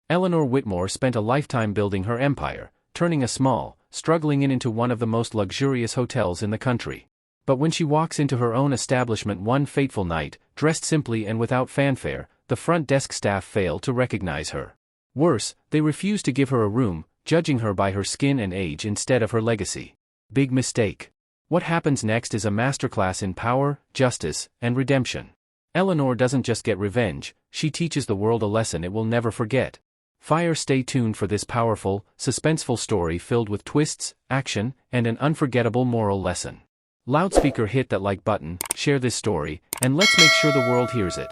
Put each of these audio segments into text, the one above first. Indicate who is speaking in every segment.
Speaker 1: Eleanor Whitmore spent a lifetime building her empire, turning a small, struggling inn into one of the most luxurious hotels in the country. But when she walks into her own establishment one fateful night, dressed simply and without fanfare, the front desk staff fail to recognize her. Worse, they refuse to give her a room, judging her by her skin and age instead of her legacy. Big mistake. What happens next is a masterclass in power, justice, and redemption. Eleanor doesn't just get revenge, she teaches the world a lesson it will never forget. Stay tuned for this powerful, suspenseful story filled with twists, action, and an unforgettable moral lesson. Loudspeaker, hit that like button, share this story, and let's make sure the world hears it.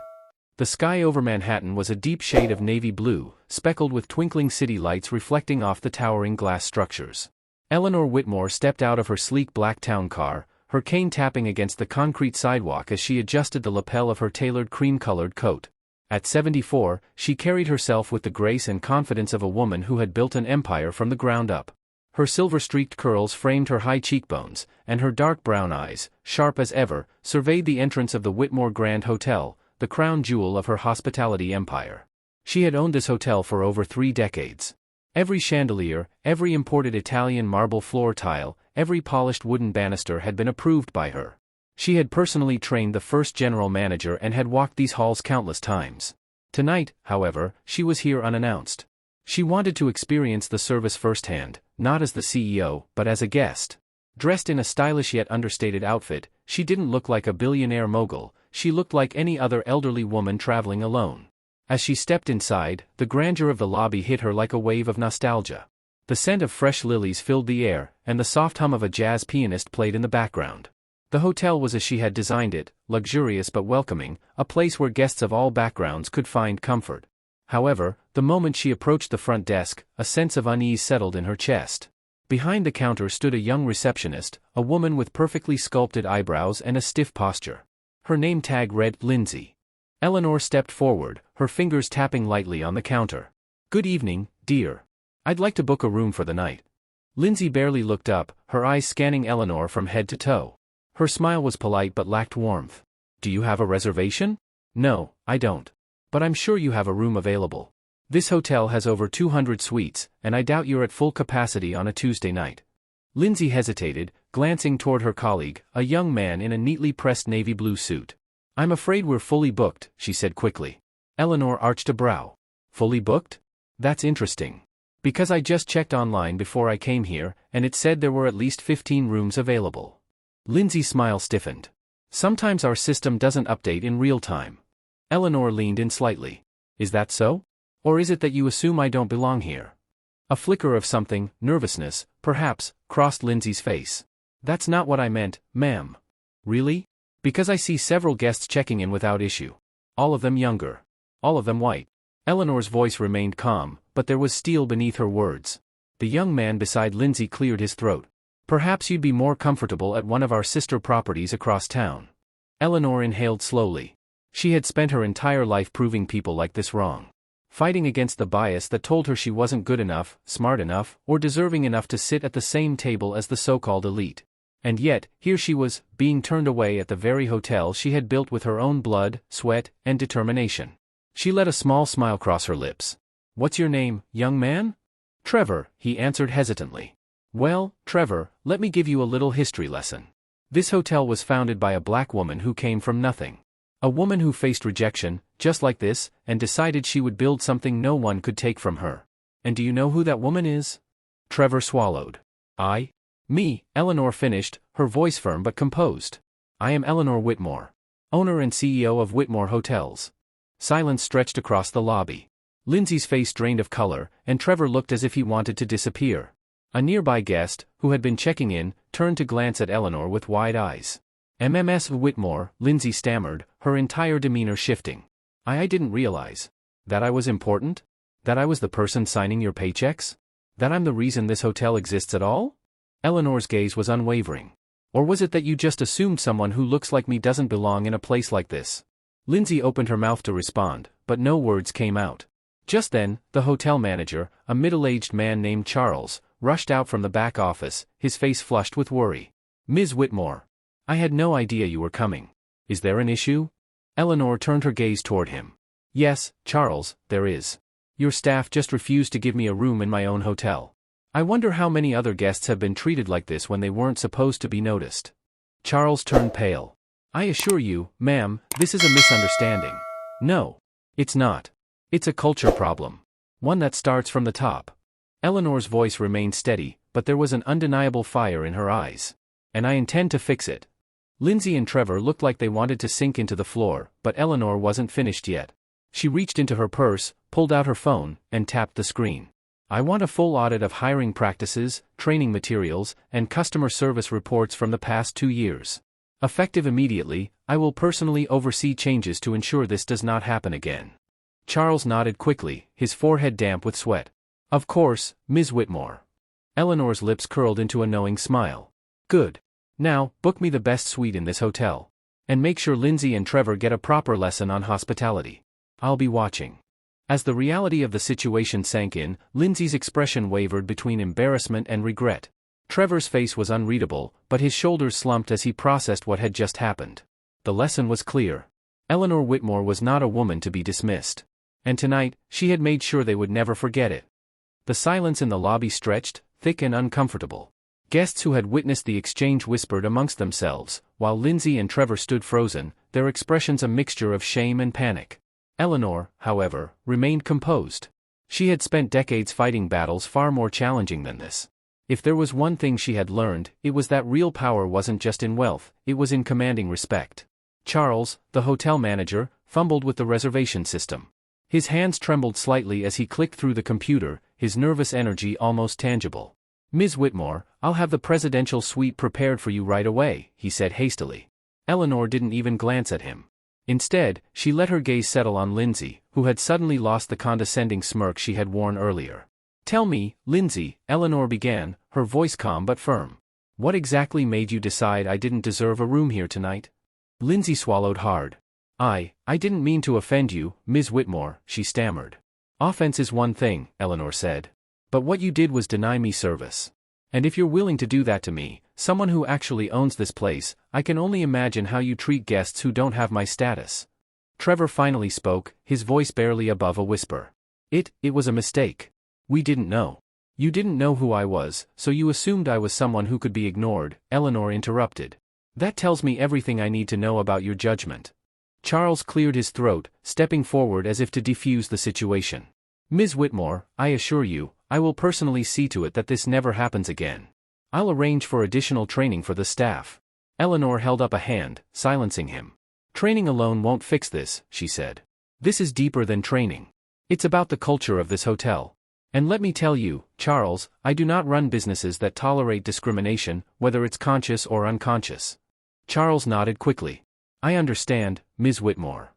Speaker 1: The sky over Manhattan was a deep shade of navy blue, speckled with twinkling city lights reflecting off the towering glass structures. Eleanor Whitmore stepped out of her sleek black town car, her cane tapping against the concrete sidewalk as she adjusted the lapel of her tailored cream-colored coat. At 74, she carried herself with the grace and confidence of a woman who had built an empire from the ground up. Her silver-streaked curls framed her high cheekbones, and her dark brown eyes, sharp as ever, surveyed the entrance of the Whitmore Grand Hotel, the crown jewel of her hospitality empire. She had owned this hotel for over 3 decades. Every chandelier, every imported Italian marble floor tile, every polished wooden banister had been approved by her. She had personally trained the first general manager and had walked these halls countless times. Tonight, however, she was here unannounced. She wanted to experience the service firsthand, not as the CEO, but as a guest. Dressed in a stylish yet understated outfit, she didn't look like a billionaire mogul, she looked like any other elderly woman traveling alone. As she stepped inside, the grandeur of the lobby hit her like a wave of nostalgia. The scent of fresh lilies filled the air, and the soft hum of a jazz pianist played in the background. The hotel was as she had designed it, luxurious but welcoming, a place where guests of all backgrounds could find comfort. However, the moment she approached the front desk, a sense of unease settled in her chest. Behind the counter stood a young receptionist, a woman with perfectly sculpted eyebrows and a stiff posture. Her name tag read, Lindsay. Eleanor stepped forward, her fingers tapping lightly on the counter. "Good evening, dear. I'd like to book a room for the night." Lindsay barely looked up, her eyes scanning Eleanor from head to toe. Her smile was polite but lacked warmth. "Do you have a reservation?" "No, I don't. But I'm sure you have a room available. This hotel has over 200 suites, and I doubt you're at full capacity on a Tuesday night." Lindsay hesitated, glancing toward her colleague, a young man in a neatly pressed navy blue suit. "I'm afraid we're fully booked," she said quickly. Eleanor arched a brow. "Fully booked? That's interesting. Because I just checked online before I came here, and it said there were at least 15 rooms available." Lindsay's smile stiffened. "Sometimes our system doesn't update in real time." Eleanor leaned in slightly. "Is that so? Or is it that you assume I don't belong here?" A flicker of something, nervousness, perhaps, crossed Lindsay's face. "That's not what I meant, ma'am." "Really? Because I see several guests checking in without issue. All of them younger. All of them white." Eleanor's voice remained calm, but there was steel beneath her words. The young man beside Lindsay cleared his throat. "Perhaps you'd be more comfortable at one of our sister properties across town." Eleanor inhaled slowly. She had spent her entire life proving people like this wrong. Fighting against the bias that told her she wasn't good enough, smart enough, or deserving enough to sit at the same table as the so-called elite. And yet, here she was, being turned away at the very hotel she had built with her own blood, sweat, and determination. She let a small smile cross her lips. "What's your name, young man?" "Trevor," he answered hesitantly. "Well, Trevor, let me give you a little history lesson. This hotel was founded by a black woman who came from nothing. A woman who faced rejection, just like this, and decided she would build something no one could take from her. And do you know who that woman is?" Trevor swallowed. Me," Eleanor finished, her voice firm but composed. "I am Eleanor Whitmore, owner and CEO of Whitmore Hotels." Silence stretched across the lobby. Lindsay's face drained of color, and Trevor looked as if he wanted to disappear. A nearby guest, who had been checking in, turned to glance at Eleanor with wide eyes. "MMS Whitmore," Lindsay stammered, her entire demeanor shifting. I didn't realize. That I was important? That I was the person signing your paychecks? That I'm the reason this hotel exists at all?" Eleanor's gaze was unwavering. "Or was it that you just assumed someone who looks like me doesn't belong in a place like this?" Lindsay opened her mouth to respond, but no words came out. Just then, the hotel manager, a middle-aged man named Charles, rushed out from the back office, his face flushed with worry. "Ms. Whitmore. I had no idea you were coming. Is there an issue?" Eleanor turned her gaze toward him. "Yes, Charles, there is. Your staff just refused to give me a room in my own hotel. I wonder how many other guests have been treated like this when they weren't supposed to be noticed. Charles turned pale. I assure you, ma'am, this is a misunderstanding. No. It's not. It's a culture problem. One that starts from the top. Eleanor's voice remained steady, but there was an undeniable fire in her eyes. And I intend to fix it. Lindsay and Trevor looked like they wanted to sink into the floor, but Eleanor wasn't finished yet. She reached into her purse, pulled out her phone, and tapped the screen. I want a full audit of hiring practices, training materials, and customer service reports from the past 2 years. Effective immediately, I will personally oversee changes to ensure this does not happen again. Charles nodded quickly, his forehead damp with sweat. Of course, Ms. Whitmore. Eleanor's lips curled into a knowing smile. Good. Now, book me the best suite in this hotel. And make sure Lindsay and Trevor get a proper lesson on hospitality. I'll be watching. As the reality of the situation sank in, Lindsay's expression wavered between embarrassment and regret. Trevor's face was unreadable, but his shoulders slumped as he processed what had just happened. The lesson was clear. Eleanor Whitmore was not a woman to be dismissed. And tonight, she had made sure they would never forget it. The silence in the lobby stretched, thick and uncomfortable. Guests who had witnessed the exchange whispered amongst themselves, while Lindsay and Trevor stood frozen, their expressions a mixture of shame and panic. Eleanor, however, remained composed. She had spent decades fighting battles far more challenging than this. If there was one thing she had learned, it was that real power wasn't just in wealth, it was in commanding respect. Charles, the hotel manager, fumbled with the reservation system. His hands trembled slightly as he clicked through the computer, his nervous energy almost tangible. Ms. Whitmore, I'll have the presidential suite prepared for you right away, he said hastily. Eleanor didn't even glance at him. Instead, she let her gaze settle on Lindsay, who had suddenly lost the condescending smirk she had worn earlier. Tell me, Lindsay, Eleanor began, her voice calm but firm. What exactly made you decide I didn't deserve a room here tonight? Lindsay swallowed hard. I didn't mean to offend you, Ms. Whitmore, she stammered. Offense is one thing, Eleanor said. But what you did was deny me service. And if you're willing to do that to me, someone who actually owns this place, I can only imagine how you treat guests who don't have my status. Trevor finally spoke, his voice barely above a whisper. It was a mistake. We didn't know. You didn't know who I was, so you assumed I was someone who could be ignored, Eleanor interrupted. That tells me everything I need to know about your judgment. Charles cleared his throat, stepping forward as if to defuse the situation. Ms. Whitmore, I assure you, I will personally see to it that this never happens again. I'll arrange for additional training for the staff. Eleanor held up a hand, silencing him. Training alone won't fix this, she said. This is deeper than training. It's about the culture of this hotel. And let me tell you, Charles, I do not run businesses that tolerate discrimination, whether it's conscious or unconscious. Charles nodded quickly. I understand, Ms. Whitmore.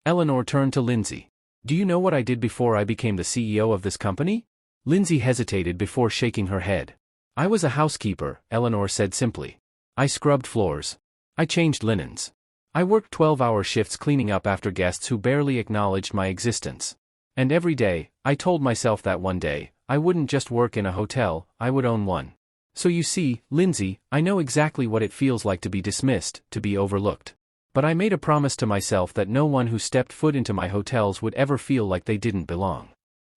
Speaker 1: Eleanor turned to Lindsay. Do you know what I did before I became the CEO of this company? Lindsay hesitated before shaking her head. I was a housekeeper, Eleanor said simply. I scrubbed floors. I changed linens. I worked 12-hour shifts cleaning up after guests who barely acknowledged my existence. And every day, I told myself that one day, I wouldn't just work in a hotel, I would own one. So you see, Lindsay, I know exactly what it feels like to be dismissed, to be overlooked. But I made a promise to myself that no one who stepped foot into my hotels would ever feel like they didn't belong.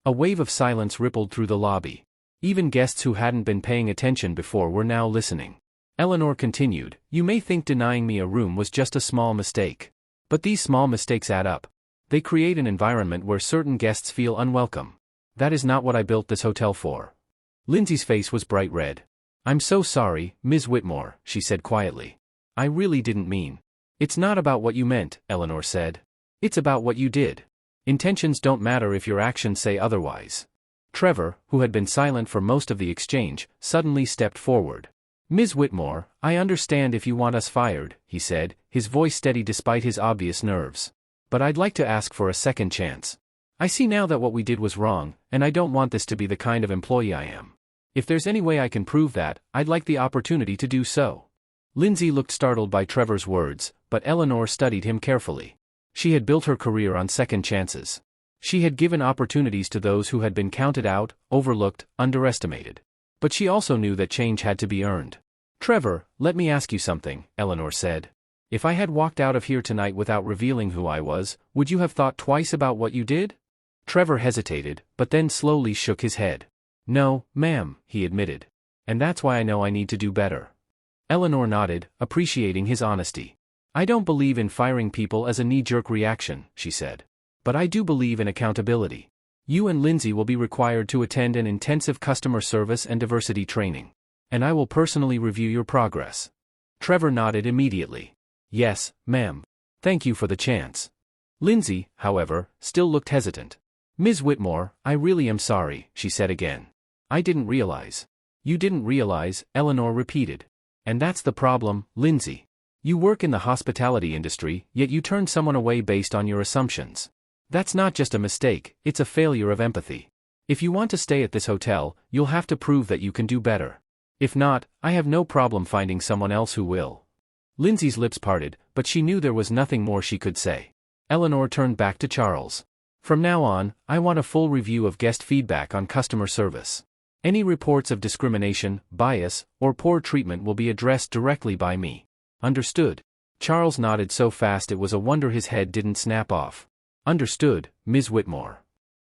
Speaker 1: A wave of silence rippled through the lobby. Even guests who hadn't been paying attention before were now listening. Eleanor continued, You may think denying me a room was just a small mistake. But these small mistakes add up. They create an environment where certain guests feel unwelcome. That is not what I built this hotel for. Lindsay's face was bright red. I'm so sorry, Ms. Whitmore, she said quietly. I really didn't mean. It's not about what you meant, Eleanor said. It's about what you did. Intentions don't matter if your actions say otherwise. Trevor, who had been silent for most of the exchange, suddenly stepped forward. Ms. Whitmore, I understand if you want us fired, he said, his voice steady despite his obvious nerves. But I'd like to ask for a second chance. I see now that what we did was wrong, and I don't want this to be the kind of employee I am. If there's any way I can prove that, I'd like the opportunity to do so. Lindsay looked startled by Trevor's words, but Eleanor studied him carefully. She had built her career on second chances. She had given opportunities to those who had been counted out, overlooked, underestimated. But she also knew that change had to be earned. Trevor, let me ask you something, Eleanor said. If I had walked out of here tonight without revealing who I was, would you have thought twice about what you did? Trevor hesitated, but then slowly shook his head. "No, ma'am," he admitted. "And that's why I know I need to do better." Eleanor nodded, appreciating his honesty. "I don't believe in firing people as a knee-jerk reaction," she said. "But I do believe in accountability. You and Lindsay will be required to attend an intensive customer service and diversity training. And I will personally review your progress." Trevor nodded immediately. "Yes, ma'am. Thank you for the chance." Lindsay, however, still looked hesitant. "Ms. Whitmore, I really am sorry," she said again. "I didn't realize." "You didn't realize," Eleanor repeated. "And that's the problem, Lindsay. You work in the hospitality industry, yet you turn someone away based on your assumptions. That's not just a mistake, it's a failure of empathy. If you want to stay at this hotel, you'll have to prove that you can do better. If not, I have no problem finding someone else who will." Lindsay's lips parted, but she knew there was nothing more she could say. Eleanor turned back to Charles. "From now on, I want a full review of guest feedback on customer service. Any reports of discrimination, bias, or poor treatment will be addressed directly by me. Understood?" Charles nodded so fast it was a wonder his head didn't snap off. "Understood, Ms. Whitmore."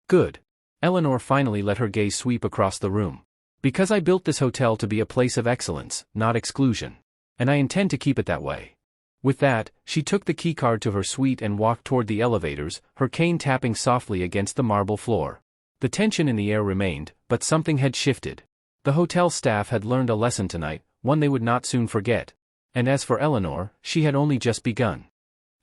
Speaker 1: "Good." Eleanor finally let her gaze sweep across the room. "Because I built this hotel to be a place of excellence, not exclusion. And I intend to keep it that way." With that, she took the keycard to her suite and walked toward the elevators, her cane tapping softly against the marble floor. The tension in the air remained, but something had shifted. The hotel staff had learned a lesson tonight, one they would not soon forget. And as for Eleanor, she had only just begun.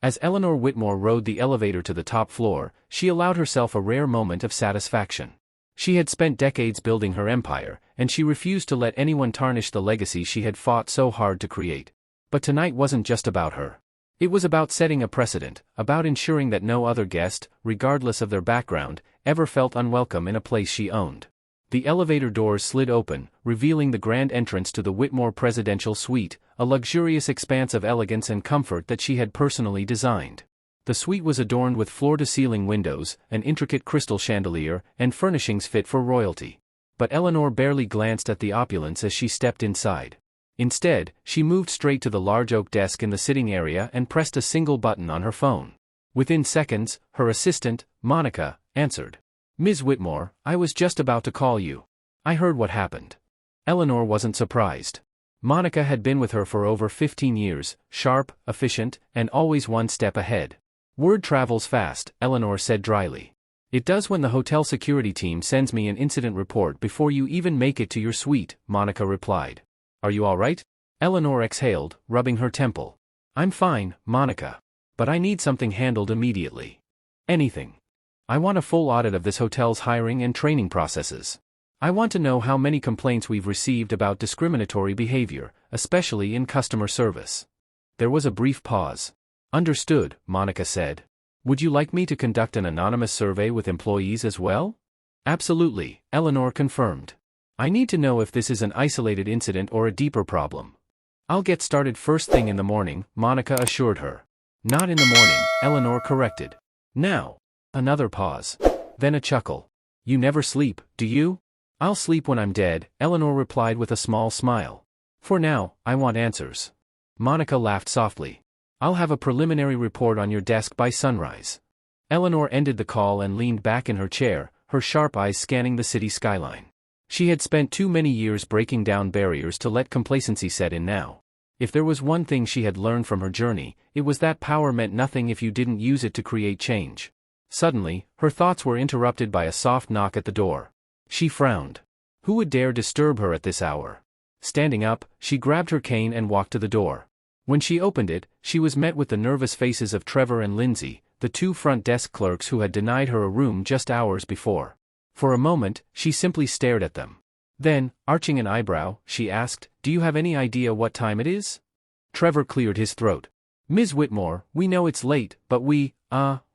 Speaker 1: As Eleanor Whitmore rode the elevator to the top floor, she allowed herself a rare moment of satisfaction. She had spent decades building her empire, and she refused to let anyone tarnish the legacy she had fought so hard to create. But tonight wasn't just about her. It was about setting a precedent, about ensuring that no other guest, regardless of their background, ever felt unwelcome in a place she owned. The elevator doors slid open, revealing the grand entrance to the Whitmore Presidential Suite, a luxurious expanse of elegance and comfort that she had personally designed. The suite was adorned with floor-to-ceiling windows, an intricate crystal chandelier, and furnishings fit for royalty. But Eleanor barely glanced at the opulence as she stepped inside. Instead, she moved straight to the large oak desk in the sitting area and pressed a single button on her phone. Within seconds, her assistant, Monica, answered. "Ms. Whitmore, I was just about to call you. I heard what happened." Eleanor wasn't surprised. Monica had been with her for over 15 years, sharp, efficient, and always one step ahead. "Word travels fast," Eleanor said dryly. "It does when the hotel security team sends me an incident report before you even make it to your suite," Monica replied. "Are you all right?" Eleanor exhaled, rubbing her temple. "I'm fine, Monica. But I need something handled immediately. Anything. I want a full audit of this hotel's hiring and training processes. I want to know how many complaints we've received about discriminatory behavior, especially in customer service." There was a brief pause. "Understood," Monica said. "Would you like me to conduct an anonymous survey with employees as well?" "Absolutely," Eleanor confirmed. "I need to know if this is an isolated incident or a deeper problem." "I'll get started first thing in the morning," Monica assured her. "Not in the morning," Eleanor corrected. "Now." Another pause. Then a chuckle. "You never sleep, do you?" "I'll sleep when I'm dead," Eleanor replied with a small smile. "For now, I want answers." Monica laughed softly. "I'll have a preliminary report on your desk by sunrise." Eleanor ended the call and leaned back in her chair, her sharp eyes scanning the city skyline. She had spent too many years breaking down barriers to let complacency set in now. If there was one thing she had learned from her journey, it was that power meant nothing if you didn't use it to create change. Suddenly, her thoughts were interrupted by a soft knock at the door. She frowned. Who would dare disturb her at this hour? Standing up, she grabbed her cane and walked to the door. When she opened it, she was met with the nervous faces of Trevor and Lindsay, the two front desk clerks who had denied her a room just hours before. For a moment, she simply stared at them. Then, arching an eyebrow, she asked, "Do you have any idea what time it is?" Trevor cleared his throat. "Ms. Whitmore, we know it's late, but we,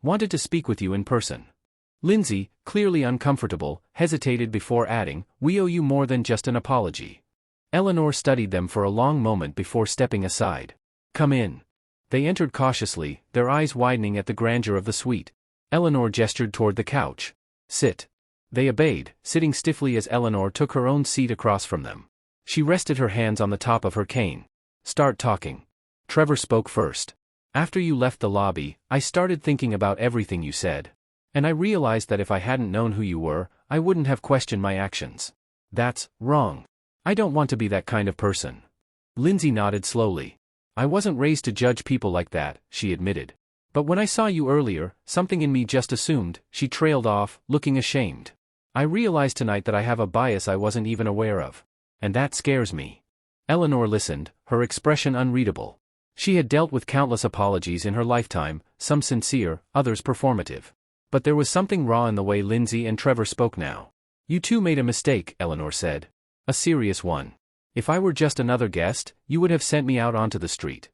Speaker 1: wanted to speak with you in person." Lindsay, clearly uncomfortable, hesitated before adding, "We owe you more than just an apology." Eleanor studied them for a long moment before stepping aside. "Come in." They entered cautiously, their eyes widening at the grandeur of the suite. Eleanor gestured toward the couch. "Sit." They obeyed, sitting stiffly as Eleanor took her own seat across from them. She rested her hands on the top of her cane. "Start talking." Trevor spoke first. "After you left the lobby, I started thinking about everything you said. And I realized that if I hadn't known who you were, I wouldn't have questioned my actions. That's wrong. I don't want to be that kind of person. Lindsay nodded slowly. I wasn't raised to judge people like that, she admitted. But when I saw you earlier, something in me just assumed. She trailed off, looking ashamed. I realized tonight that I have a bias I wasn't even aware of. And that scares me. Eleanor listened, her expression unreadable. She had dealt with countless apologies in her lifetime, some sincere, others performative. But there was something raw in the way Lindsay and Trevor spoke now. You two made a mistake, Eleanor said. A serious one. If I were just another guest, you would have sent me out onto the street.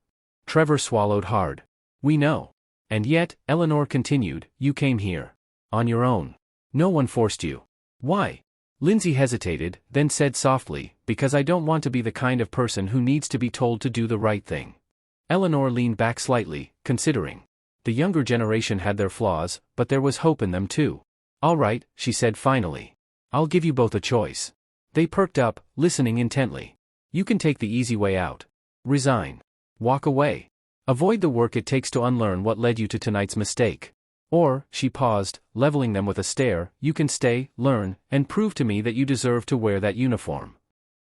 Speaker 1: Trevor swallowed hard. We know. And yet, Eleanor continued, you came here. On your own. No one forced you. Why? Lindsay hesitated, then said softly, because I don't want to be the kind of person who needs to be told to do the right thing. Eleanor leaned back slightly, considering. The younger generation had their flaws, but there was hope in them too. All right, she said finally. I'll give you both a choice. They perked up, listening intently. You can take the easy way out. Resign. Walk away. Avoid the work it takes to unlearn what led you to tonight's mistake. Or, she paused, leveling them with a stare, you can stay, learn, and prove to me that you deserve to wear that uniform.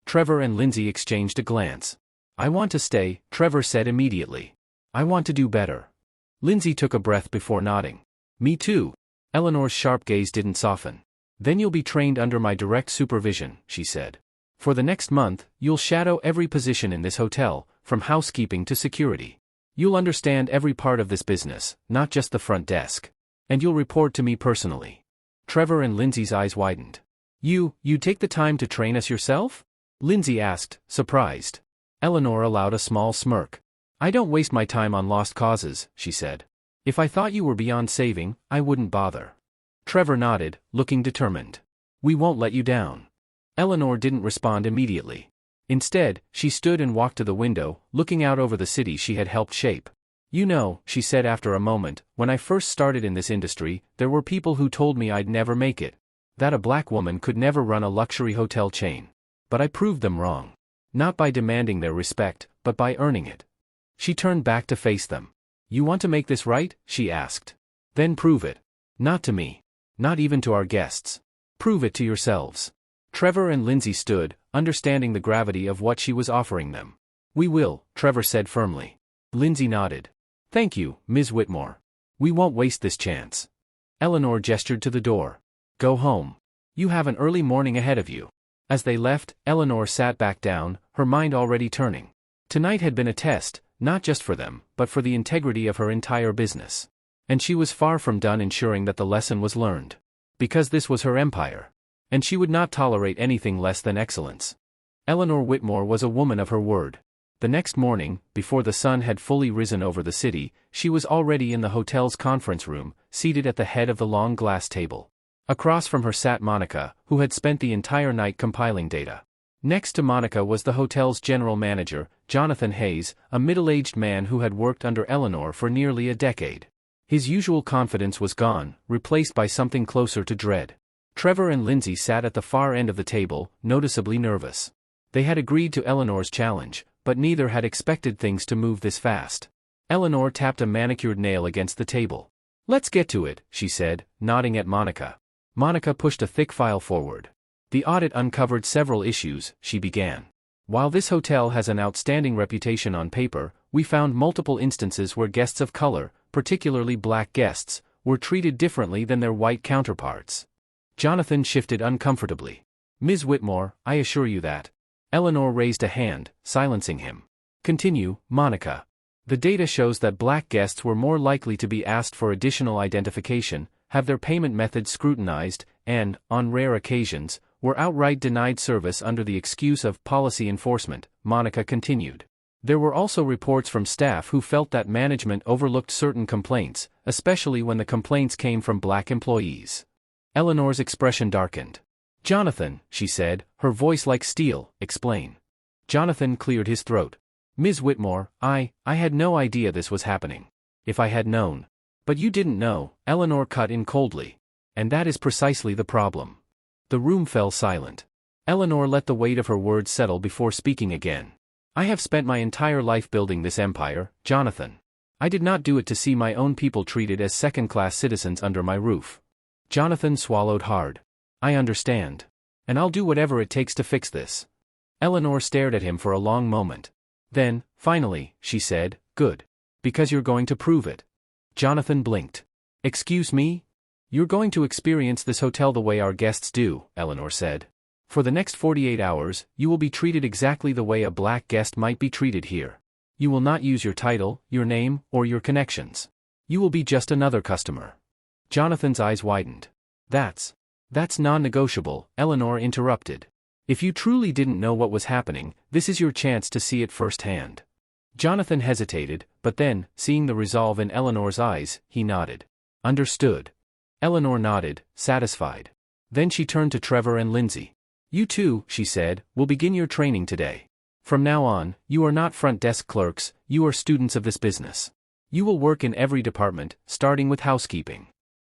Speaker 1: Trevor and Lindsay exchanged a glance. I want to stay, Trevor said immediately. I want to do better. Lindsay took a breath before nodding. Me too. Eleanor's sharp gaze didn't soften. Then you'll be trained under my direct supervision, she said. For the next month, you'll shadow every position in this hotel, from housekeeping to security. You'll understand every part of this business, not just the front desk. And you'll report to me personally. Trevor and Lindsay's eyes widened. You'd take the time to train us yourself? Lindsay asked, surprised. Eleanor allowed a small smirk. I don't waste my time on lost causes, she said. If I thought you were beyond saving, I wouldn't bother. Trevor nodded, looking determined. We won't let you down. Eleanor didn't respond immediately. Instead, she stood and walked to the window, looking out over the city she had helped shape. You know, she said after a moment, when I first started in this industry, there were people who told me I'd never make it. That a black woman could never run a luxury hotel chain. But I proved them wrong. Not by demanding their respect, but by earning it. She turned back to face them. You want to make this right? She asked. Then prove it. Not to me. Not even to our guests. Prove it to yourselves. Trevor and Lindsay stood, understanding the gravity of what she was offering them. We will, Trevor said firmly. Lindsay nodded. Thank you, Ms. Whitmore. We won't waste this chance. Eleanor gestured to the door. Go home. You have an early morning ahead of you. As they left, Eleanor sat back down, her mind already turning. Tonight had been a test, not just for them, but for the integrity of her entire business. And she was far from done ensuring that the lesson was learned. Because this was her empire. And she would not tolerate anything less than excellence. Eleanor Whitmore was a woman of her word. The next morning, before the sun had fully risen over the city, she was already in the hotel's conference room, seated at the head of the long glass table. Across from her sat Monica, who had spent the entire night compiling data. Next to Monica was the hotel's general manager, Jonathan Hayes, a middle-aged man who had worked under Eleanor for nearly a decade. His usual confidence was gone, replaced by something closer to dread. Trevor and Lindsay sat at the far end of the table, noticeably nervous. They had agreed to Eleanor's challenge, but neither had expected things to move this fast. Eleanor tapped a manicured nail against the table. Let's get to it, she said, nodding at Monica. Monica pushed a thick file forward. The audit uncovered several issues, she began. While this hotel has an outstanding reputation on paper, we found multiple instances where guests of color, particularly black guests, were treated differently than their white counterparts. Jonathan shifted uncomfortably. Ms. Whitmore, I assure you that. Eleanor raised a hand, silencing him. Continue, Monica. The data shows that black guests were more likely to be asked for additional identification, have their payment methods scrutinized, and, on rare occasions, were outright denied service under the excuse of policy enforcement, Monica continued. There were also reports from staff who felt that management overlooked certain complaints, especially when the complaints came from black employees. Eleanor's expression darkened. Jonathan, she said, her voice like steel, explain. Jonathan cleared his throat. Ms. Whitmore, I had no idea this was happening. If I had known. But you didn't know, Eleanor cut in coldly. And that is precisely the problem. The room fell silent. Eleanor let the weight of her words settle before speaking again. I have spent my entire life building this empire, Jonathan. I did not do it to see my own people treated as second-class citizens under my roof. Jonathan swallowed hard. I understand. And I'll do whatever it takes to fix this. Eleanor stared at him for a long moment. Then, finally, she said, good. Because you're going to prove it. Jonathan blinked. Excuse me? You're going to experience this hotel the way our guests do, Eleanor said. For the next 48 hours, you will be treated exactly the way a black guest might be treated here. You will not use your title, your name, or your connections. You will be just another customer. Jonathan's eyes widened. That's non-negotiable, Eleanor interrupted. If you truly didn't know what was happening, this is your chance to see it firsthand. Jonathan hesitated, but then, seeing the resolve in Eleanor's eyes, he nodded. Understood. Eleanor nodded, satisfied. Then she turned to Trevor and Lindsay. You two, she said, will begin your training today. From now on, you are not front desk clerks, you are students of this business. You will work in every department, starting with housekeeping.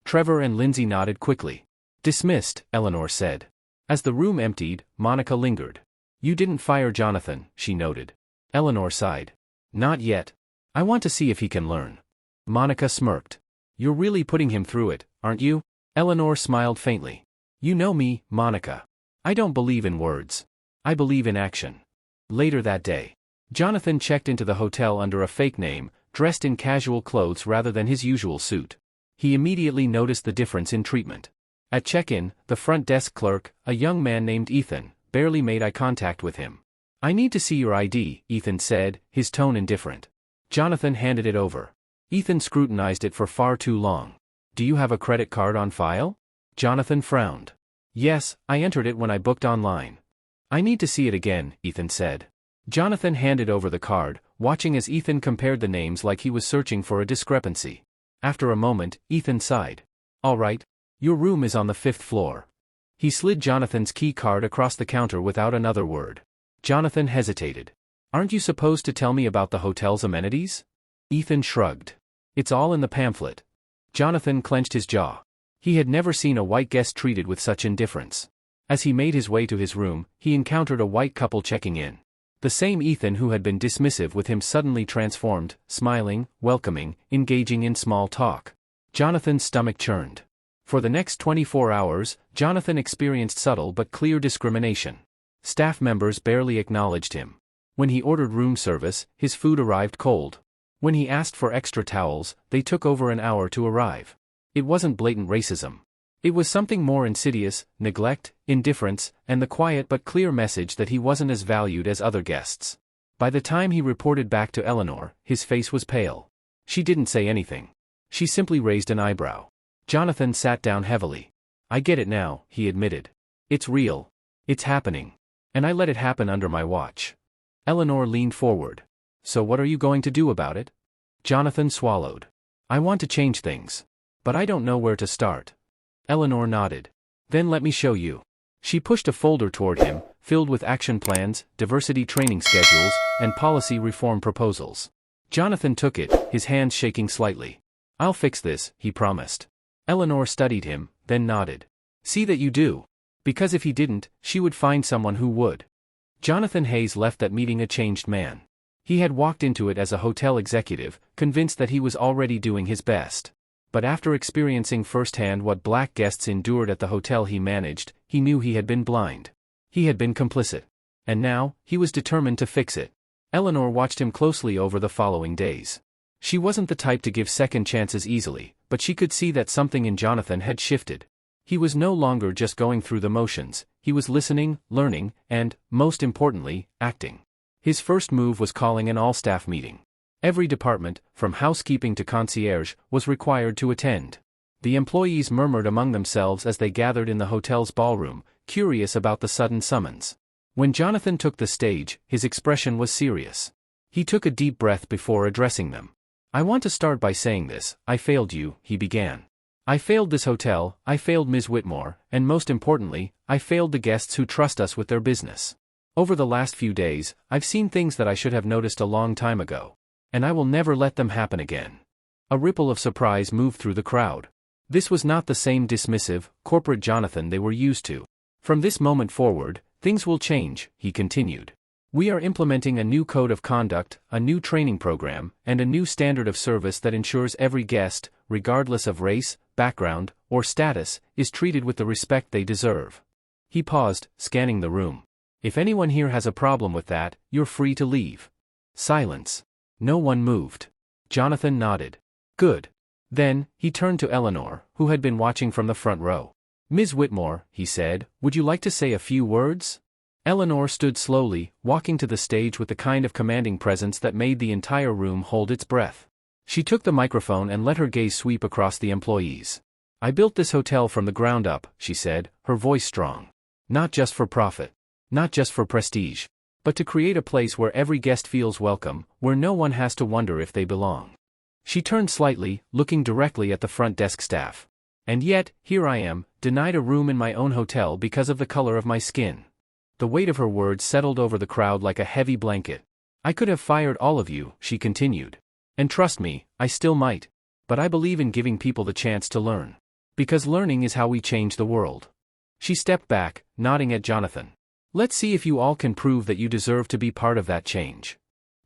Speaker 1: Trevor and Lindsay nodded quickly. Dismissed, Eleanor said. As the room emptied, Monica lingered. You didn't fire Jonathan, she noted. Eleanor sighed. Not yet. I want to see if he can learn. Monica smirked. You're really putting him through it, aren't you? Eleanor smiled faintly. You know me, Monica. I don't believe in words. I believe in action. Later that day, Jonathan checked into the hotel under a fake name, dressed in casual clothes rather than his usual suit. He immediately noticed the difference in treatment. At check-in, the front desk clerk, a young man named Ethan, barely made eye contact with him. I need to see your ID, Ethan said, his tone indifferent. Jonathan handed it over. Ethan scrutinized it for far too long. Do you have a credit card on file? Jonathan frowned. Yes, I entered it when I booked online. I need to see it again, Ethan said. Jonathan handed over the card, watching as Ethan compared the names like he was searching for a discrepancy. After a moment, Ethan sighed. All right. Your room is on the 5th floor. He slid Jonathan's key card across the counter without another word. Jonathan hesitated. Aren't you supposed to tell me about the hotel's amenities? Ethan shrugged. It's all in the pamphlet. Jonathan clenched his jaw. He had never seen a white guest treated with such indifference. As he made his way to his room, he encountered a white couple checking in. The same Ethan who had been dismissive with him suddenly transformed, smiling, welcoming, engaging in small talk. Jonathan's stomach churned. For the next 24 hours, Jonathan experienced subtle but clear discrimination. Staff members barely acknowledged him. When he ordered room service, his food arrived cold. When he asked for extra towels, they took over an hour to arrive. It wasn't blatant racism. It was something more insidious: neglect, indifference, and the quiet but clear message that he wasn't as valued as other guests. By the time he reported back to Eleanor, his face was pale. She didn't say anything. She simply raised an eyebrow. Jonathan sat down heavily. I get it now, he admitted. It's real. It's happening. And I let it happen under my watch. Eleanor leaned forward. So what are you going to do about it? Jonathan swallowed. I want to change things. But I don't know where to start. Eleanor nodded. Then let me show you. She pushed a folder toward him, filled with action plans, diversity training schedules, and policy reform proposals. Jonathan took it, his hands shaking slightly. I'll fix this, he promised. Eleanor studied him, then nodded. See that you do. Because if he didn't, she would find someone who would. Jonathan Hayes left that meeting a changed man. He had walked into it as a hotel executive, convinced that he was already doing his best. But after experiencing firsthand what black guests endured at the hotel he managed, he knew he had been blind. He had been complicit. And now, he was determined to fix it. Eleanor watched him closely over the following days. She wasn't the type to give second chances easily, but she could see that something in Jonathan had shifted. He was no longer just going through the motions, he was listening, learning, and, most importantly, acting. His first move was calling an all-staff meeting. Every department, from housekeeping to concierge, was required to attend. The employees murmured among themselves as they gathered in the hotel's ballroom, curious about the sudden summons. When Jonathan took the stage, his expression was serious. He took a deep breath before addressing them. I want to start by saying this: I failed you, he began. I failed this hotel, I failed Ms. Whitmore, and most importantly, I failed the guests who trust us with their business. Over the last few days, I've seen things that I should have noticed a long time ago. And I will never let them happen again. A ripple of surprise moved through the crowd. This was not the same dismissive, corporate Jonathan they were used to. From this moment forward, things will change, he continued. We are implementing a new code of conduct, a new training program, and a new standard of service that ensures every guest, regardless of race, background, or status, is treated with the respect they deserve. He paused, scanning the room. If anyone here has a problem with that, you're free to leave. Silence. No one moved. Jonathan nodded. Good. Then, he turned to Eleanor, who had been watching from the front row. Ms. Whitmore, he said, would you like to say a few words? Eleanor stood slowly, walking to the stage with the kind of commanding presence that made the entire room hold its breath. She took the microphone and let her gaze sweep across the employees. I built this hotel from the ground up, she said, her voice strong. Not just for profit. Not just for prestige. But to create a place where every guest feels welcome, where no one has to wonder if they belong. She turned slightly, looking directly at the front desk staff. And yet, here I am, denied a room in my own hotel because of the color of my skin. The weight of her words settled over the crowd like a heavy blanket. I could have fired all of you, she continued. And trust me, I still might. But I believe in giving people the chance to learn. Because learning is how we change the world. She stepped back, nodding at Jonathan. Let's see if you all can prove that you deserve to be part of that change.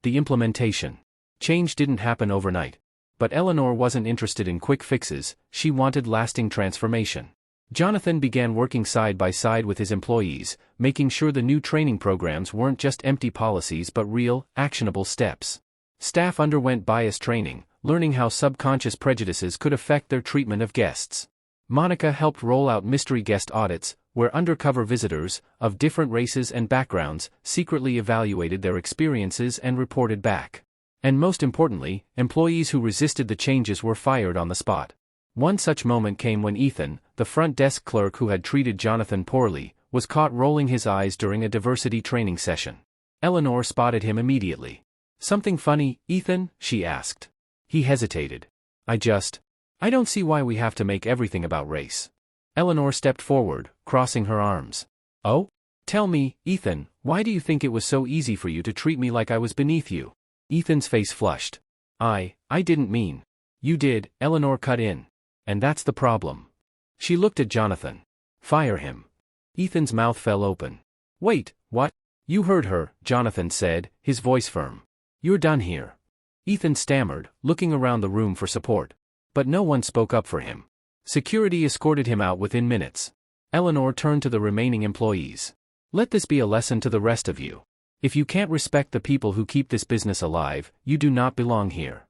Speaker 1: The implementation. Change didn't happen overnight. But Eleanor wasn't interested in quick fixes, she wanted lasting transformation. Jonathan began working side by side with his employees, making sure the new training programs weren't just empty policies but real, actionable steps. Staff underwent bias training, learning how subconscious prejudices could affect their treatment of guests. Monica helped roll out mystery guest audits, where undercover visitors, of different races and backgrounds, secretly evaluated their experiences and reported back. And most importantly, employees who resisted the changes were fired on the spot. One such moment came when Ethan, the front desk clerk who had treated Jonathan poorly, was caught rolling his eyes during a diversity training session. Eleanor spotted him immediately. Something funny, Ethan? She asked. He hesitated. I don't see why we have to make everything about race. Eleanor stepped forward, crossing her arms. Oh? Tell me, Ethan, why do you think it was so easy for you to treat me like I was beneath you? Ethan's face flushed. I didn't mean. You did, Eleanor cut in. And that's the problem. She looked at Jonathan. Fire him. Ethan's mouth fell open. Wait, what? You heard her, Jonathan said, his voice firm. You're done here. Ethan stammered, looking around the room for support. But no one spoke up for him. Security escorted him out within minutes. Eleanor turned to the remaining employees. Let this be a lesson to the rest of you. If you can't respect the people who keep this business alive, you do not belong here.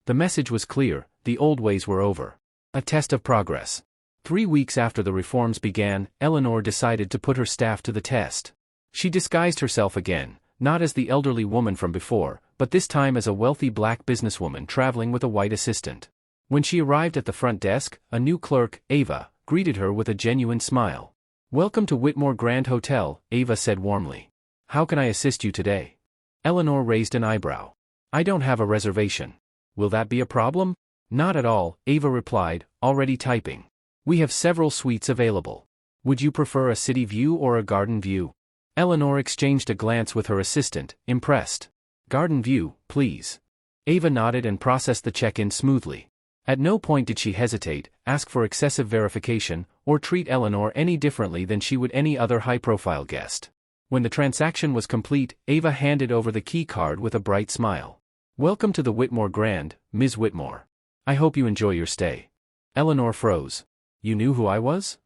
Speaker 1: The message was clear, the old ways were over. A test of progress. 3 weeks after the reforms began, Eleanor decided to put her staff to the test. She disguised herself again, not as the elderly woman from before, but this time as a wealthy black businesswoman traveling with a white assistant. When she arrived at the front desk, a new clerk, Ava, greeted her with a genuine smile. Welcome to Whitmore Grand Hotel, Ava said warmly. How can I assist you today? Eleanor raised an eyebrow. I don't have a reservation. Will that be a problem? Not at all, Ava replied, already typing. We have several suites available. Would you prefer a city view or a garden view? Eleanor exchanged a glance with her assistant, impressed. Garden view, please. Ava nodded and processed the check-in smoothly. At no point did she hesitate, ask for excessive verification, or treat Eleanor any differently than she would any other high-profile guest. When the transaction was complete, Ava handed over the key card with a bright smile. Welcome to the Whitmore Grand, Ms. Whitmore. I hope you enjoy your stay. Eleanor froze. You knew who I was?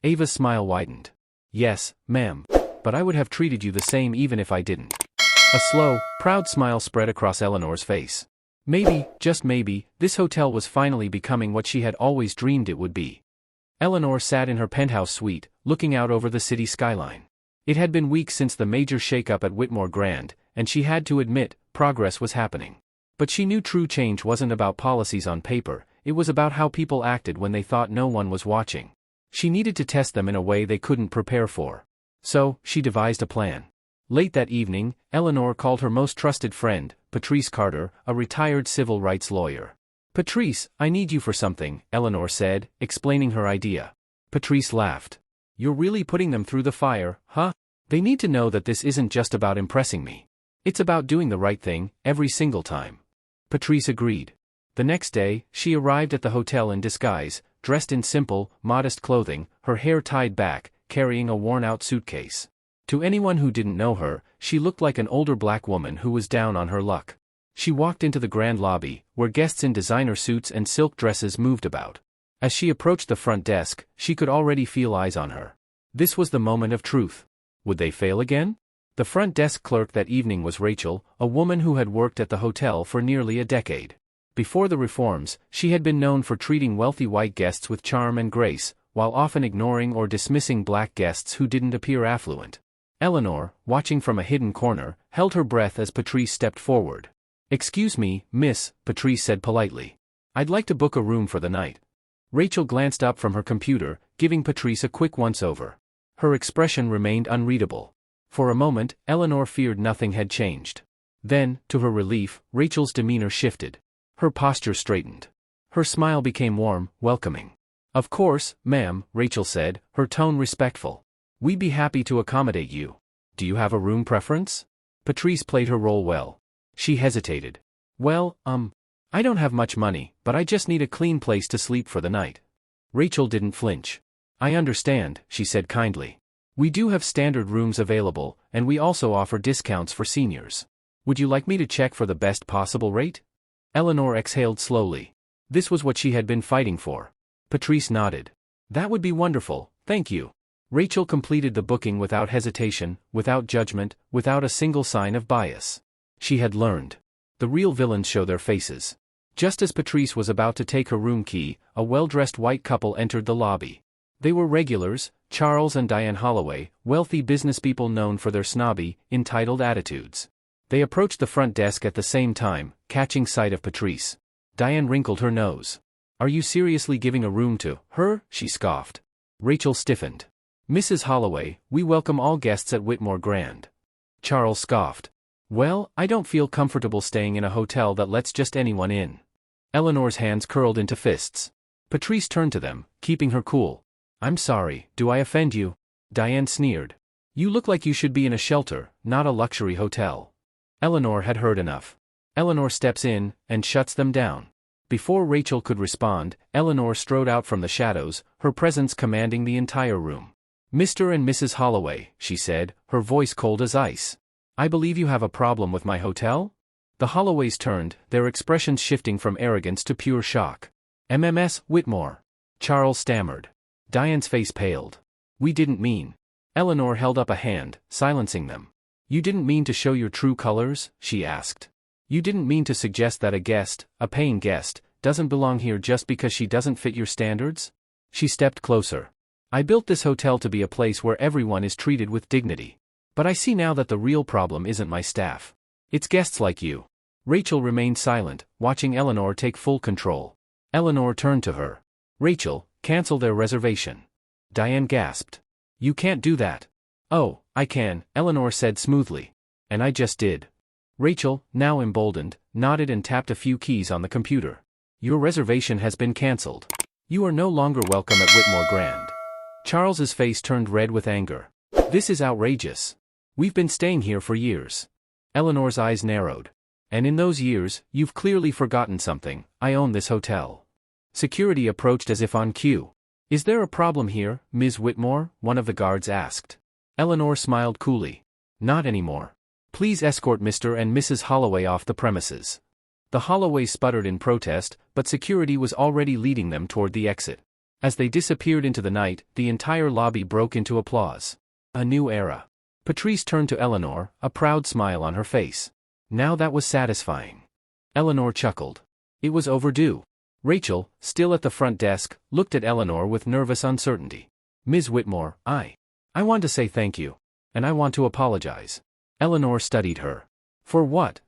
Speaker 1: Ava's smile widened. Yes, ma'am. But I would have treated you the same even if I didn't. A slow, proud smile spread across Eleanor's face. Maybe, just maybe, this hotel was finally becoming what she had always dreamed it would be. Eleanor sat in her penthouse suite, looking out over the city skyline. It had been weeks since the major shakeup at Whitmore Grand, and she had to admit, progress was happening. But she knew true change wasn't about policies on paper, it was about how people acted when they thought no one was watching. She needed to test them in a way they couldn't prepare for. So, she devised a plan. Late that evening, Eleanor called her most trusted friend, Patrice Carter, a retired civil rights lawyer. Patrice, I need you for something, Eleanor said, explaining her idea. Patrice laughed. You're really putting them through the fire, huh? They need to know that this isn't just about impressing me. It's about doing the right thing, every single time. Patrice agreed. The next day, she arrived at the hotel in disguise, dressed in simple, modest clothing, her hair tied back, carrying a worn-out suitcase. To anyone who didn't know her, she looked like an older black woman who was down on her luck. She walked into the grand lobby, where guests in designer suits and silk dresses moved about. As she approached the front desk, she could already feel eyes on her. This was the moment of truth. Would they fail again? The front desk clerk that evening was Rachel, a woman who had worked at the hotel for nearly a decade. Before the reforms, she had been known for treating wealthy white guests with charm and grace, while often ignoring or dismissing black guests who didn't appear affluent. Eleanor, watching from a hidden corner, held her breath as Patrice stepped forward. "Excuse me, miss," Patrice said politely. "I'd like to book a room for the night." Rachel glanced up from her computer, giving Patrice a quick once-over. Her expression remained unreadable. For a moment, Eleanor feared nothing had changed. Then, to her relief, Rachel's demeanor shifted. Her posture straightened. Her smile became warm, welcoming. "Of course, ma'am," Rachel said, her tone respectful. "We'd be happy to accommodate you. Do you have a room preference?" Patrice played her role well. She hesitated. "Well, I don't have much money, but I just need a clean place to sleep for the night." Rachel didn't flinch. "I understand," she said kindly. "We do have standard rooms available, and we also offer discounts for seniors. Would you like me to check for the best possible rate?" Eleanor exhaled slowly. This was what she had been fighting for. Patrice nodded. "That would be wonderful, thank you." Rachel completed the booking without hesitation, without judgment, without a single sign of bias. She had learned. The real villains show their faces. Just as Patrice was about to take her room key, a well-dressed white couple entered the lobby. They were regulars, Charles and Diane Holloway, wealthy businesspeople known for their snobby, entitled attitudes. They approached the front desk at the same time, catching sight of Patrice. Diane wrinkled her nose. "Are you seriously giving a room to her?" she scoffed. Rachel stiffened. "Mrs. Holloway, we welcome all guests at Whitmore Grand." Charles scoffed. "Well, I don't feel comfortable staying in a hotel that lets just anyone in." Eleanor's hands curled into fists. Patrice turned to them, keeping her cool. "I'm sorry, do I offend you?" Diane sneered. "You look like you should be in a shelter, not a luxury hotel." Eleanor had heard enough. Eleanor steps in, and shuts them down. Before Rachel could respond, Eleanor strode out from the shadows, her presence commanding the entire room. "Mr. and Mrs. Holloway," she said, her voice cold as ice. "I believe you have a problem with my hotel?" The Holloways turned, their expressions shifting from arrogance to pure shock. "MMS, Whitmore." Charles stammered. Diane's face paled. "We didn't mean." Eleanor held up a hand, silencing them. "You didn't mean to show your true colors?" she asked. "You didn't mean to suggest that a guest, a paying guest, doesn't belong here just because she doesn't fit your standards?" She stepped closer. "I built this hotel to be a place where everyone is treated with dignity. But I see now that the real problem isn't my staff. It's guests like you." Rachel remained silent, watching Eleanor take full control. Eleanor turned to her. "Rachel, cancel their reservation." Diane gasped. "You can't do that." "Oh, I can," Eleanor said smoothly. "And I just did." Rachel, now emboldened, nodded and tapped a few keys on the computer. "Your reservation has been cancelled. You are no longer welcome at Whitmore Grand." Charles's face turned red with anger. "This is outrageous. We've been staying here for years." Eleanor's eyes narrowed. "And in those years, you've clearly forgotten something. I own this hotel." Security approached as if on cue. "Is there a problem here, Ms. Whitmore?" one of the guards asked. Eleanor smiled coolly. "Not anymore. Please escort Mr. and Mrs. Holloway off the premises." The Holloways sputtered in protest, but security was already leading them toward the exit. As they disappeared into the night, the entire lobby broke into applause. A new era. Patrice turned to Eleanor, a proud smile on her face. Now that was satisfying. Eleanor chuckled. It was overdue. Rachel, still at the front desk, looked at Eleanor with nervous uncertainty. "Ms. Whitmore, I want to say thank you. And I want to apologize." Eleanor studied her. "For what?"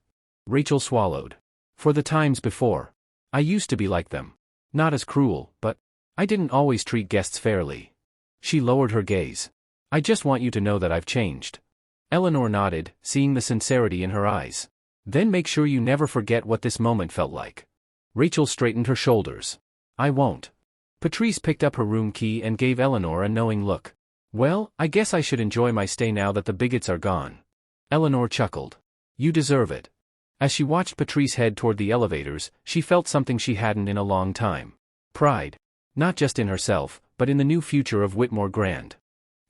Speaker 1: Rachel swallowed. "For the times before. I used to be like them. Not as cruel, but I didn't always treat guests fairly." She lowered her gaze. "I just want you to know that I've changed." Eleanor nodded, seeing the sincerity in her eyes. "Then make sure you never forget what this moment felt like." Rachel straightened her shoulders. "I won't." Patrice picked up her room key and gave Eleanor a knowing look. "Well, I guess I should enjoy my stay now that the bigots are gone." Eleanor chuckled. "You deserve it." As she watched Patrice head toward the elevators, she felt something she hadn't in a long time. Pride. Not just in herself, but in the new future of Whitmore Grand.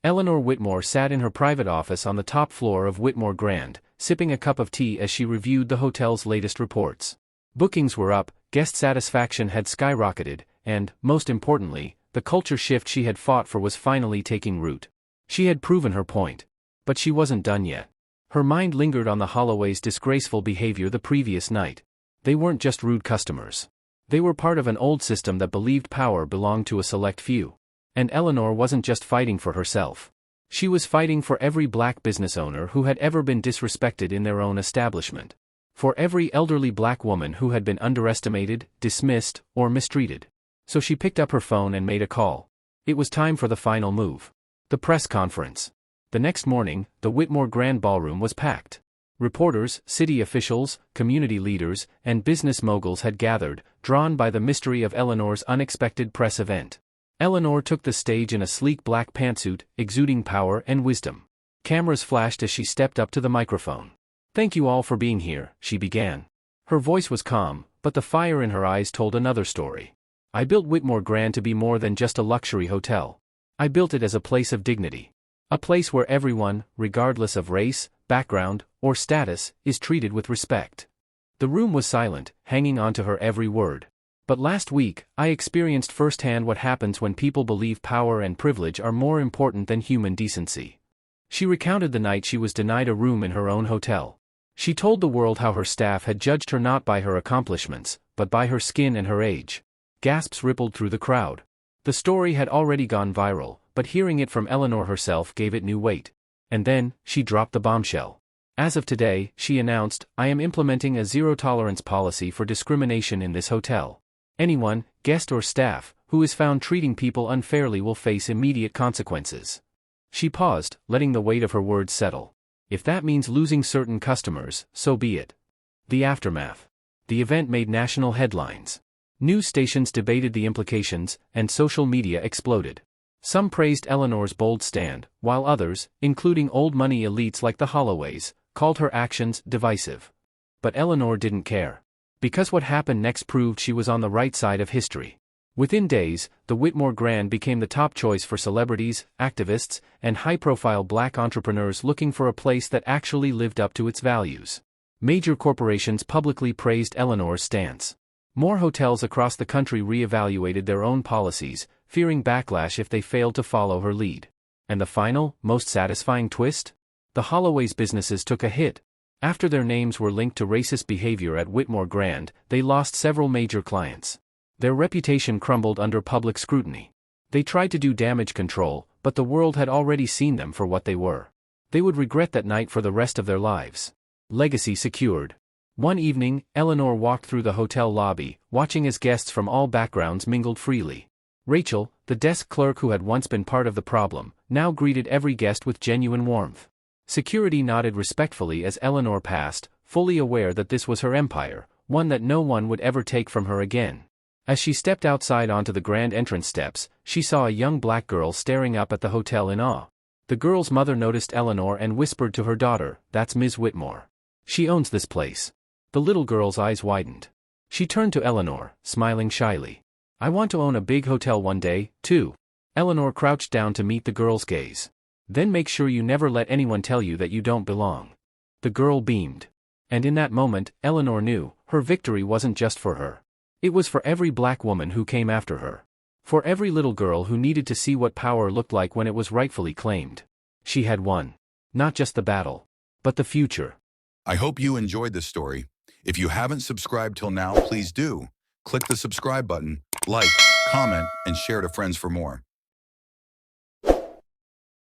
Speaker 1: Eleanor Whitmore sat in her private office on the top floor of Whitmore Grand, sipping a cup of tea as she reviewed the hotel's latest reports. Bookings were up, guest satisfaction had skyrocketed, and, most importantly, the culture shift she had fought for was finally taking root. She had proven her point. But she wasn't done yet. Her mind lingered on the Holloway's disgraceful behavior the previous night. They weren't just rude customers. They were part of an old system that believed power belonged to a select few. And Eleanor wasn't just fighting for herself. She was fighting for every black business owner who had ever been disrespected in their own establishment. For every elderly black woman who had been underestimated, dismissed, or mistreated. So she picked up her phone and made a call. It was time for the final move. The press conference. The next morning, the Whitmore Grand Ballroom was packed. Reporters, city officials, community leaders, and business moguls had gathered, drawn by the mystery of Eleanor's unexpected press event. Eleanor took the stage in a sleek black pantsuit, exuding power and wisdom. Cameras flashed as she stepped up to the microphone. "Thank you all for being here," she began. Her voice was calm, but the fire in her eyes told another story. "I built Whitmore Grand to be more than just a luxury hotel. I built it as a place of dignity. A place where everyone, regardless of race, background, or status, is treated with respect." The room was silent, hanging on to her every word. "But last week, I experienced firsthand what happens when people believe power and privilege are more important than human decency." She recounted the night she was denied a room in her own hotel. She told the world how her staff had judged her not by her accomplishments, but by her skin and her age. Gasps rippled through the crowd. The story had already gone viral, but hearing it from Eleanor herself gave it new weight. And then, she dropped the bombshell. "As of today," she announced, "I am implementing a zero-tolerance policy for discrimination in this hotel. Anyone, guest or staff, who is found treating people unfairly will face immediate consequences." She paused, letting the weight of her words settle. If that means losing certain customers, so be it. The aftermath. The event made national headlines. News stations debated the implications, and social media exploded. Some praised Eleanor's bold stand, while others, including old money elites like the Holloways, called her actions divisive. But Eleanor didn't care. Because what happened next proved she was on the right side of history. Within days, the Whitmore Grand became the top choice for celebrities, activists, and high-profile black entrepreneurs looking for a place that actually lived up to its values. Major corporations publicly praised Eleanor's stance. More hotels across the country re-evaluated their own policies, fearing backlash if they failed to follow her lead. And the final, most satisfying twist? The Holloway's businesses took a hit. After their names were linked to racist behavior at Whitmore Grand, they lost several major clients. Their reputation crumbled under public scrutiny. They tried to do damage control, but the world had already seen them for what they were. They would regret that night for the rest of their lives. Legacy secured. One evening, Eleanor walked through the hotel lobby, watching as guests from all backgrounds mingled freely. Rachel, the desk clerk who had once been part of the problem, now greeted every guest with genuine warmth. Security nodded respectfully as Eleanor passed, fully aware that this was her empire, one that no one would ever take from her again. As she stepped outside onto the grand entrance steps, she saw a young black girl staring up at the hotel in awe. The girl's mother noticed Eleanor and whispered to her daughter, "That's Ms. Whitmore. She owns this place." The little girl's eyes widened. She turned to Eleanor, smiling shyly. "I want to own a big hotel one day, too." Eleanor crouched down to meet the girl's gaze. "Then make sure you never let anyone tell you that you don't belong." The girl beamed. And in that moment, Eleanor knew, her victory wasn't just for her. It was for every black woman who came after her. For every little girl who needed to see what power looked like when it was rightfully claimed. She had won. Not just the battle, but the future.
Speaker 2: I hope you enjoyed this story. If you haven't subscribed till now, please do. Click the subscribe button, like, comment, and share to friends for more.